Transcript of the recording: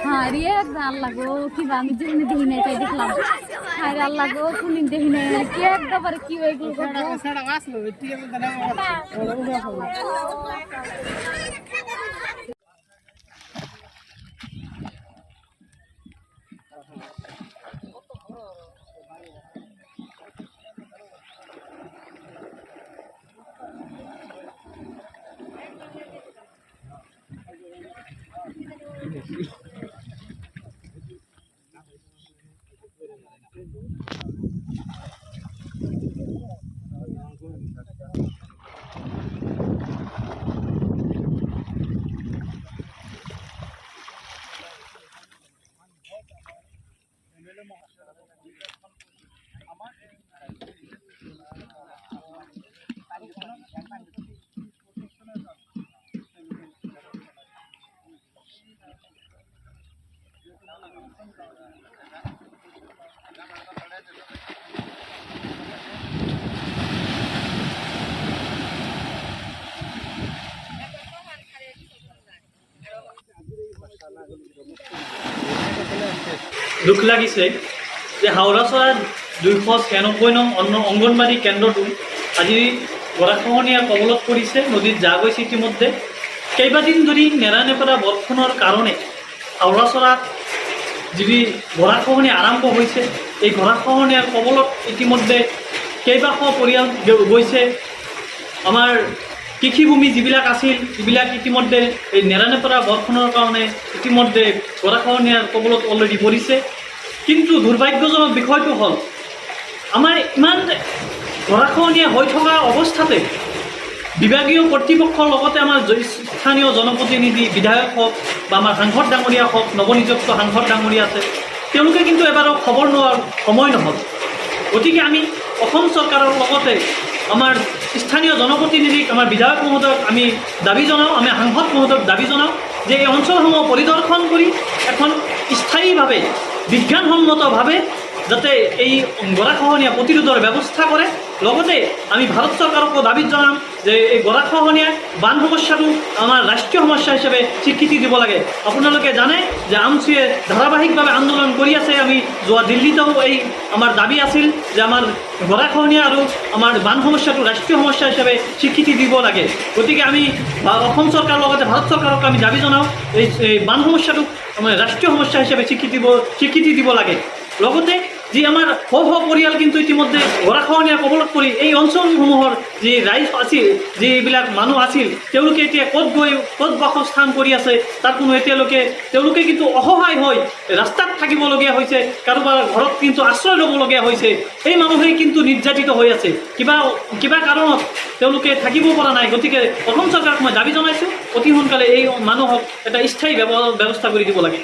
হারি আল্লাহ গো কিবা আমি জীবনে দেখি নাই তাই দেখলাম হারি আল্লাহ গো কোনদিন দেখি নাই কি একবার কি এগুলো দুখ লাগিছে যে হাওৰা চৰাৰ 296 নং অংগনবাড়ী কেন্দ্ৰটো আজি গৰাখহনীয়াৰ কবলত পৰিছে। নদীত যা গৈছে ইতিমধ্যে। কেইবাদিন ধৰি নেৰানেপেৰা বৰষুণৰ কাৰণে হাওৰা চৰাত যি গৰাখহনীয়া আৰম্ভ হৈছে, এই গৰাখহনীয়াৰ কবলত ইতিমধ্যে কেইবাশ পৰিয়াল গৈছে। আমাৰ কৃষিভূমি যিবিলাক আছিল সেইবিলাক ইতিমধ্যে এই নেৰানেপেৰা বৰষুণৰ কাৰণে ইতিমধ্যে গৰাখহনীয়াৰ কবলত অলৰেডি পৰিছে। কিন্তু দুৰ্ভাগ্যজনক বিষয়টো হ'ল আমাৰ ইমান গৰাখহনীয়া হৈ থকা অৱস্থাতে বিভাগীয় কৰ্তৃপক্ষৰ লগতে আমাৰ স্থানীয় জনপ্ৰতিনিধি বিধায়ক হওক বা আমাৰ সাংসদ ডাঙৰীয়া হওক, নৱনিযুক্ত সাংসদ ডাঙৰীয়া আছে, তেওঁলোকে কিন্তু এবাৰো খবৰ লোৱাৰ সময় নহ'ল। গতিকে আমি অসম চৰকাৰৰ লগতে আমাৰ স্থানীয় জনপ্ৰতিনিধিক, আমাৰ বিধায়ক মহোদয়ক আমি দাবী জনাওঁ, আমি সাংসদ মহোদয়ক দাবী জনাওঁ যে এই অঞ্চলসমূহ পৰিদৰ্শন কৰি এখন স্থায়ীভাৱে বিজ্ঞানসন্মতভাৱে যাতে এই গৰাখহনীয়া প্ৰতিৰোধৰ ব্যৱস্থা কৰে। লগতে আমি ভাৰত চৰকাৰকো দাবী জনাম যে এই গৰাখহনীয়া বান সমস্যাটো আমাৰ ৰাষ্ট্ৰীয় সমস্যা হিচাপে স্বীকৃতি দিব লাগে। আপোনালোকে জানে যে আমচুৱে ধাৰাবাহিকভাৱে আন্দোলন কৰি আছে। আমি যোৱা দিল্লীতেও এই আমাৰ দাবী আছিল যে আমাৰ গৰাখহনীয়া আৰু আমাৰ বান সমস্যাটো ৰাষ্ট্ৰীয় সমস্যা হিচাপে স্বীকৃতি দিব লাগে। গতিকে আমি অসম চৰকাৰৰ লগতে ভাৰত চৰকাৰক আমি দাবী জনাওঁ এই বান সমস্যাটো আমাৰ ৰাষ্ট্ৰীয় সমস্যা হিচাপে স্বীকৃতি দিব লাগে। লগতে যি আমাৰ পৰিয়াল কিন্তু ইতিমধ্যে গৰাখহনীয়াৰ কবলত পৰি এই অঞ্চলসমূহৰ যি ৰাইজ আছিল, যিবিলাক মানুহ আছিল, তেওঁলোকে এতিয়া ক'ত বাসস্থান কৰি আছে তাৰ কোনো তেওঁলোকে কিন্তু অসহায় হৈ ৰাস্তাত থাকিবলগীয়া হৈছে, কাৰোবাৰ ঘৰত কিন্তু আশ্ৰয় ল'বলগীয়া হৈছে। এই মানুহেই কিন্তু নিৰ্যাতিত হৈ আছে, কিবা কাৰণত তেওঁলোকে থাকিব পৰা নাই। গতিকে অসম চৰকাৰক মই দাবী জনাইছোঁ অতি সোনকালে এই মানুহক এটা স্থায়ী ব্যৱস্থা কৰি দিব লাগে।